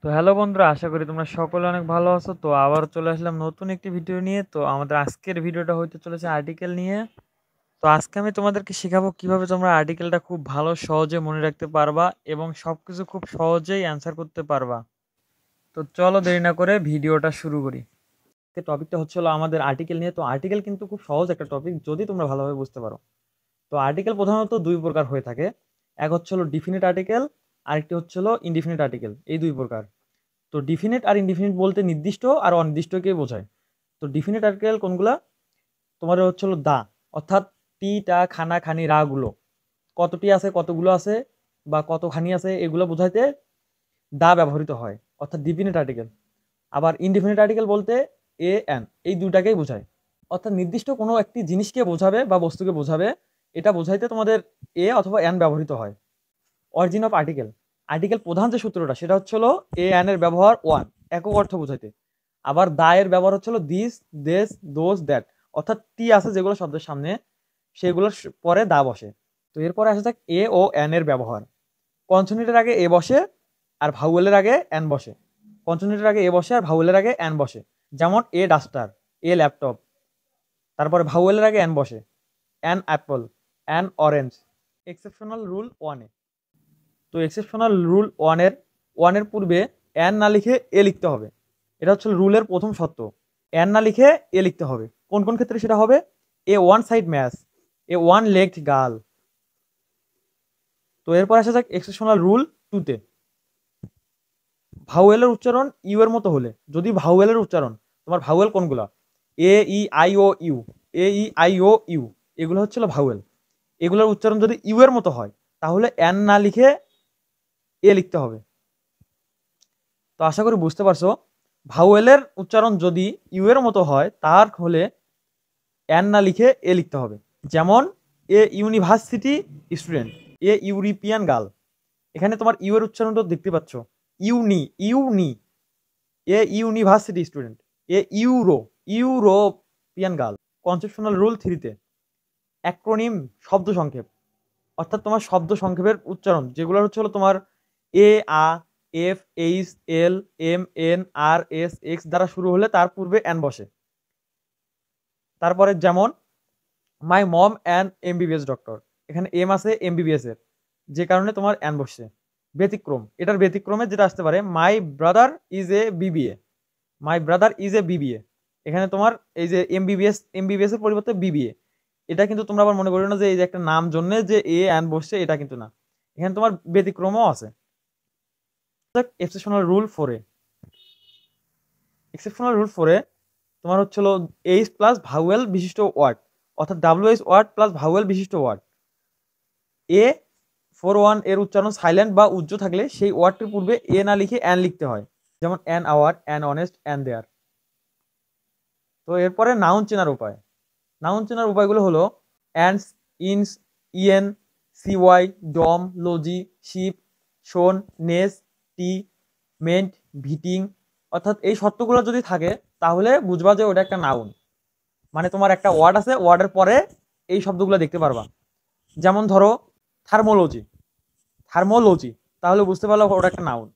তো হ্যালো বন্ধুরা, আশা করি তোমরা সকলে অনেক ভালো আছো। তো আবার চলে আসলাম নতুন একটি ভিডিও নিয়ে। তো আমাদের আজকের ভিডিওটা হইতে চলেছে আর্টিকেল নিয়ে। তো আজকে আমি তোমাদেরকে শেখাবো কিভাবে তোমরা আর্টিকেলটা খুব ভালো সহজে মনে রাখতে পারবা এবং সবকিছু খুব সহজেই অ্যান্সার করতে পারবা। তো চলো দেরি না করে ভিডিওটা শুরু করি। টপিকটা হচ্ছে হলো আমাদের আর্টিকেল নিয়ে। তো আর্টিকেল কিন্তু খুব সহজ একটা টপিক যদি তোমরা ভালোভাবে বুঝতে পারো। তো আর্টিকেল প্রধানত দুই প্রকার হয়ে থাকে। এক হচ্ছে হলো ডিফিনিট আর্টিকেল, আরেকটি হচ্ছে হলো ইনডিফিনিট আর্টিকেল। এই দুই প্রকার। তো ডিফিনিট আর ইনডিফিনিট বলতে নির্দিষ্ট আর অনির্দিষ্টকে বোঝায়। তো ডিফিনিট আর্টিকেল কোনগুলা? তোমার হচ্ছে হলো দা, অর্থাৎ টি টা খানা খানি রা গুলো কতটি আছে, কতগুলো আছে বা কতখানি আছে এগুলো বোঝাইতে দা ব্যবহৃত হয়, অর্থাৎ ডিফিনিট আর্টিকেল। আবার ইনডিফিনিট আর্টিকেল বলতে এ এন, এই দুটাকেই বোঝায়। অর্থাৎ নির্দিষ্ট কোনো একটি জিনিসকে বোঝাবে বা বস্তুকে বোঝাবে, এটা বোঝাইতে তোমাদের এ অথবা এন ব্যবহৃত হয়। অরিজিন অফ আর্টিকেল, আর্টিকেল প্রধান যে সূত্রটা সেটা হচ্ছে হলো এ এন এর ব্যবহার ওয়ান, একক অর্থ বোঝাইতে। আবার দা এর ব্যবহার হচ্ছে হলো দিস, দেস, দোজ, দ্যাট, অর্থাৎ টি আছে যেগুলো শব্দের সামনে সেগুলোর পরে দা বসে। তো এরপরে আসা যাক এ ও এন এর ব্যবহার। কনসোনেন্টের আগে এ বসে আর ভাউয়েলের আগে এন বসে। কনসোনেন্টের আগে এ বসে আর ভাউয়েলের আগে এন বসে। যেমন এ ডাস্টার, এ ল্যাপটপ। তারপরে ভাউয়েলের আগে এন বসে, an Apple, an orange. Exceptional rule ওয়ানে। তো এক্সেপশনাল রুল ওয়ানের পূর্বে অ্যান না লিখে এ লিখতে হবে। এটা হচ্ছে রুলের প্রথম শর্ত। অ্যান না লিখে এ লিখতে হবে। কোন কোন ক্ষেত্রে সেটা হবে? এ ওয়ান সাইড ম্যাচ, এ ওয়ান লেগড গার্ল। তো এরপর আসা যাক এক্সেপশনাল রুল টুতে। ভাউয়েলের উচ্চারণ ইউ এর মতো হলে, যদি ভাউয়েলের উচ্চারণ তোমার ভাউয়েল কোনগুলা? A E I O U, A E I O U, এগুলো হচ্ছিল ভাউয়েল। এগুলোর উচ্চারণ যদি ইউ এর মতো হয় তাহলে অ্যান না লিখে এ লিখতে হবে। তো আশা করি বুঝতে পারছো। ভাউয়েলের উচ্চারণ যদি ইউ এর মতো হয় তার হলে অ্যান না লিখে এ লিখতে হবে। যেমন a university student, a European girl. এখানে তোমার ইউ এর উচ্চারণটা দেখতে পাচ্ছ, uni uni. A university student, a European girl. Conceptual rule থ্রিতে অ্যাক্রোনিম, শব্দ সংক্ষেপ, অর্থাৎ তোমার শব্দ সংক্ষেপের উচ্চারণ যেগুলো হচ্ছে হলো তোমার এ আ F H L M N R S X দ্বারা শুরু হলে তার পূর্বে এন বসে। তারপরে যেমন my mom an MBBS doctor, এখানে এম আছে এমবিবিএস এর, যে কারণে তোমার এন বসছে। ব্যতিক্রম, এটার ব্যতিক্রমে যেটা আসতে পারে my brother is a BBA, my brother is a BBA. এখানে তোমার এই যে এমবিবিএস এর পরিবর্তে বিবিএ, এটা কিন্তু তোমরা আবার মনে করো না যে এই যে একটা নাম জন্য যে এ এন বসছে, এটা কিন্তু না। এখানে তোমার ব্যতিক্রমও আছে। এক্সেপশনাল রুল ফোরে। এক্সেপশনাল রুল ফোরে তোমার হচ্ছিল এইচ প্লাস ভাউয়েল বিশিষ্ট ওয়ার্ড, অর্থাৎ ডাব্লিউএইচ ওয়ার্ড প্লাস ভাউয়েল বিশিষ্ট ওয়ার্ড। এ ফোর ওয়ান এর উচ্চারণ সাইলেন্ট বা উজ্জ্ব থাকলে সেই ওয়ার্ডটির পূর্বে এ না লিখে অ্যান লিখতে হয়। যেমন an hour, an honest, an their. তো এরপরে নাউন চেনার উপায়। নাউন চেনার উপায়গুলো হলো অ্যান্ডস, ইনস, ইয়েন, সিওয়াই, ডম, লজি, শিপ, শোন, নেস, টি, মেন্ট, ভিটিং। অর্থাৎ এই শর্তগুলো যদি থাকে তাহলে বুঝবা যে ওটা একটা নাউন। মানে তোমার একটা ওয়ার্ড আছে, ওয়ার্ডের পরে এই শব্দগুলো দেখতে পারবা। যেমন ধরো থার্মোলজি, থার্মোলজি, তাহলে বুঝতে পারলো ওটা একটা নাউন।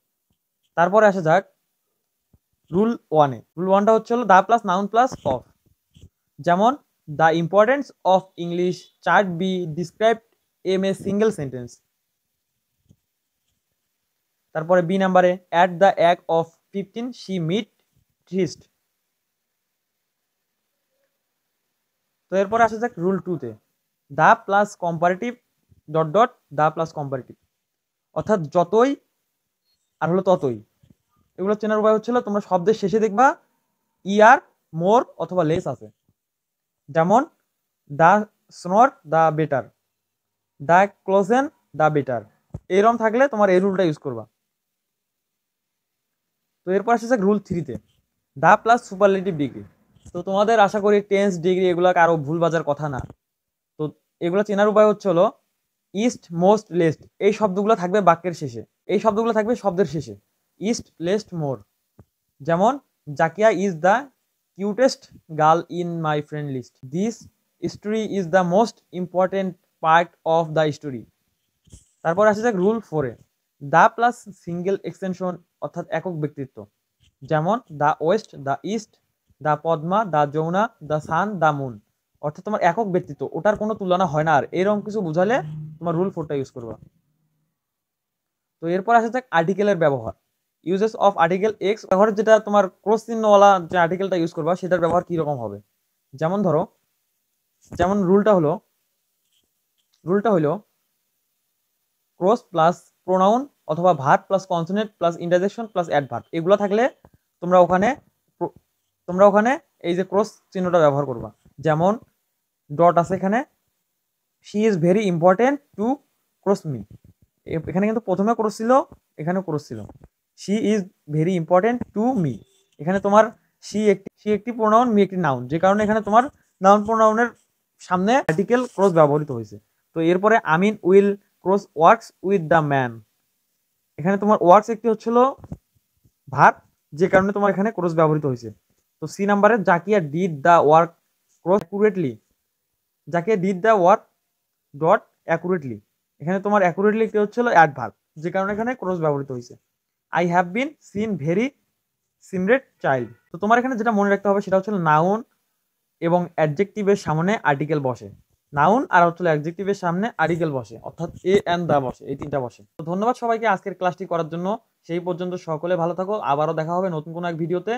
তারপরে আসা যাক রুল ওয়ানে। রুল ওয়ানটা হচ্ছে হলো the plus noun plus of. যেমন the importance of English chart be described M a single sentence. তারপরে বি নাম্বারে at the age of 15 she met tryst. তো এরপরে আসা যাক রুল টুতে। The plus comparative dot dot the plus comparative, অর্থাৎ যতই আর হলো ততই। এগুলো চেনার উপায় হচ্ছিল তোমরা শব্দের শেষে দেখবা ইয়ার, মোর অথবা লেস আছে। যেমন দা স্নট দা বেটার, দা ক্লোজেন দা বেটার। এরকম থাকলে তোমার এই রুলটা ইউজ করবা। তো এরপর আসছে রুল থ্রিতে, দা প্লাস সুপারলেটিভ ডিগ্রি। তো তোমাদের আশা করি টেন্স, ডিগ্রি এগুলো কারো ভুল বাজার কথা না। তো এগুলো চেনার উপায় হচ্ছে হলো ইস্ট, মোস্ট, লেস্ট, এই শব্দগুলো থাকবে বাক্যের শেষে, এই শব্দগুলো থাকবে শব্দের শেষে। Est, least, more. যেমন Zakia is the cutest girl in my friend list, this story is the most important part of the story. তারপর আসে যাক রুল ফোরে, দা প্লাস সিঙ্গেল এক্সটেনশন অর্থাৎ একক ব্যক্তিত্ব, যেমন the west, the east, the Padma, the Jamuna, the sun, the moon, অর্থাৎ তোমার একক ব্যক্তিত্ব, ওটার কোনো তুলনা হয় না। আর এরকম কিছু বুঝালে তোমার রুল 4টা ইউজ করবা। তো এরপর আসা যাক আর্টিকেলের ব্যবহার। ইউজেস অফ আর্টিকেল এক্স ব্যবহার, যেটা তোমার ক্রস চিহ্নওয়ালা যে আর্টিকেলটা ইউজ করবা সেটার ব্যবহার কিরকম হবে। যেমন ধরো, যেমন রুলটা হলো ক্রস প্লাস প্রোনাউন অথবা verb plus consonant plus interjection plus adverb, এগুলো থাকলে তোমরা ওখানে এই যে ক্রস চিহ্নটা ব্যবহার করবা। যেমন ডট আছে এখানে, she is very important to cross me, এখানে কিন্তু প্রথমে ক্রস ছিল, এখানে ক্রস ছিল। She is very important to me, এখানে তোমার শি একটি প্রোনাউন, মি একটি নাউন, যে কারণে এখানে তোমার নাউন প্রোনাউনের সামনে আর্টিকেল ক্রস ব্যবহৃত হয়েছে। তো এরপরে আমিন will cross works with the man, এখানে তোমার ওয়ার্কস একটি হচ্ছিল ভার্ব, যে কারণে তোমার এখানে ক্রস ব্যবহৃত হয়েছে। তো সি নাম্বারে Zakia did the work cross accurately, Zakia did the work dot accurately, এখানে তোমার অ্যাকুরেটলি একটি হচ্ছিল অ্যাডভার্ব, যে কারণে এখানে ক্রস ব্যবহৃত হয়েছে। I have been seen very সিমরেট চাইল্ড, তো তোমার এখানে যেটা মনে রাখতে হবে সেটা হচ্ছে নাউন এবং অ্যাডজেক্টিভের সামনে আর্টিকেল বসে, নাউন আর হচ্ছে অ্যাডজেক্টিভের সামনে আর্টিকেল বসে, অর্থাৎ এ এন্ড দা বসে, এই তিনটা বসে। তো ধন্যবাদ সবাইকে আজকের ক্লাসটি করার জন্য। সেই পর্যন্ত সকলে ভালো থাকো, আবারও দেখা হবে নতুন কোনো এক ভিডিওতে।